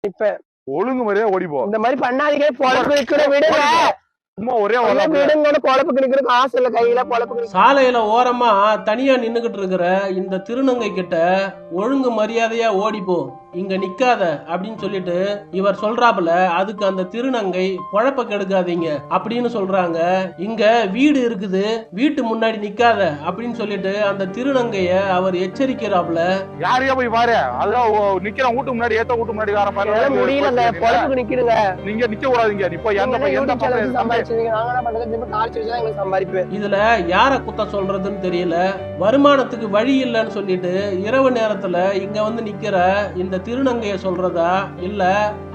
இப்ப ஒழுங்கு முறையா ஓடிப்போ. இந்த மாதிரி பண்ணாதீங்க. பொழப்பு இருக்கிற விடுங்க. சும்மா ஒரே பொழப்புக்கு நிக்கிறதுக்கு ஆசை இல்ல. கையில பொழப்புக்கு சாலையில ஓரமா தனியா நின்னுகிட்டு இருக்கிற இந்த திருநங்கை கிட்ட ஒழுங்கு மரியாதையா ஓடிப்போ, இங்க நிக்காத அப்படின்னு சொல்லிட்டு இவர் சொல்றாப்புல. அதுக்கு அந்த திருநங்கை பொழப்ப கெடுக்காதீங்க அப்படின்னு சொல்றாங்க. இங்க வீடு இருக்குது, வீட்டு முன்னாடி நிக்காத அப்படின்னு சொல்லிட்டு அந்த திருநங்கைய அவர் எச்சரிக்கிறாப்புல. யாரையா போய் பாரு, அதான் நிக்கிற வீட்டு முன்னாடி ஏத்த வீட்டு முன்னாடி வர பாரு. முடியல, அந்த பொழப்புக்கு நிக்கிறீங்க. நீங்க நிக்க கூடாதீங்க. இப்போ இதுல யார குத்த சொல்றதுன்னு தெரியல. வருமானத்துக்கு வழி இல்லைன்னு சொல்லிட்டு இரவு நேரத்துல இங்க வந்து நிக்கிற இந்த திருநங்கைய சொல்றதா, இல்ல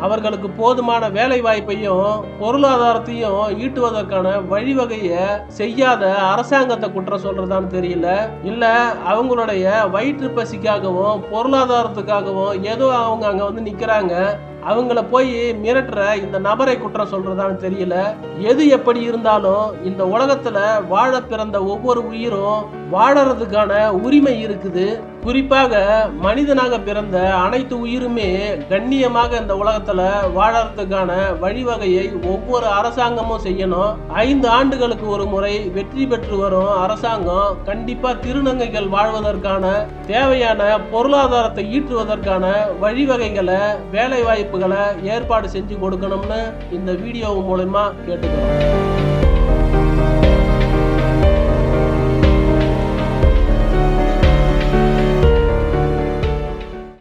அவர்களுக்கு போதுமான வேலை வாய்ப்பையும் பொருளாதாரத்தையும் ஈட்டுவதற்கான வழிவகைய செய்யாத அரசாங்கத்தை குற்றம் சொல்றதான்னு தெரியல. இல்ல அவங்களுடைய வயிற்று பசிக்காகவும் பொருளாதாரத்துக்காகவும் ஏதோ அவங்க அங்க வந்து நிக்கிறாங்க, அவங்கள போய் மிரட்டுற இந்த நபரை குற்றம் சொல்றதான்னு தெரியல. எது எப்படி இருந்தாலும் இந்த உலகத்துல வாழ பிறந்த ஒவ்வொரு உயிரும் வாழறதுக்கான உரிமை இருக்குது. குறிப்பாக மனிதனாக பிறந்த அனைத்து உயிருமே கண்ணியமாக இந்த உலகத்துல வாழறதுக்கான வழிவகையை ஒவ்வொரு அரசாங்கமும் செய்யணும். 5 ஆண்டுகளுக்கு ஒரு முறை வெற்றி பெற்று வரும் அரசாங்கம் கண்டிப்பா திருநங்கைகள் வாழ்வதற்கான தேவையான பொருளாதாரத்தை ஈட்டுவதற்கான வழிவகைகளை, வேலை வாய்ப்புகளை ஏற்பாடு செஞ்சு கொடுக்கணும்னு இந்த வீடியோ மூலமா கேட்டுக்கிறோம்.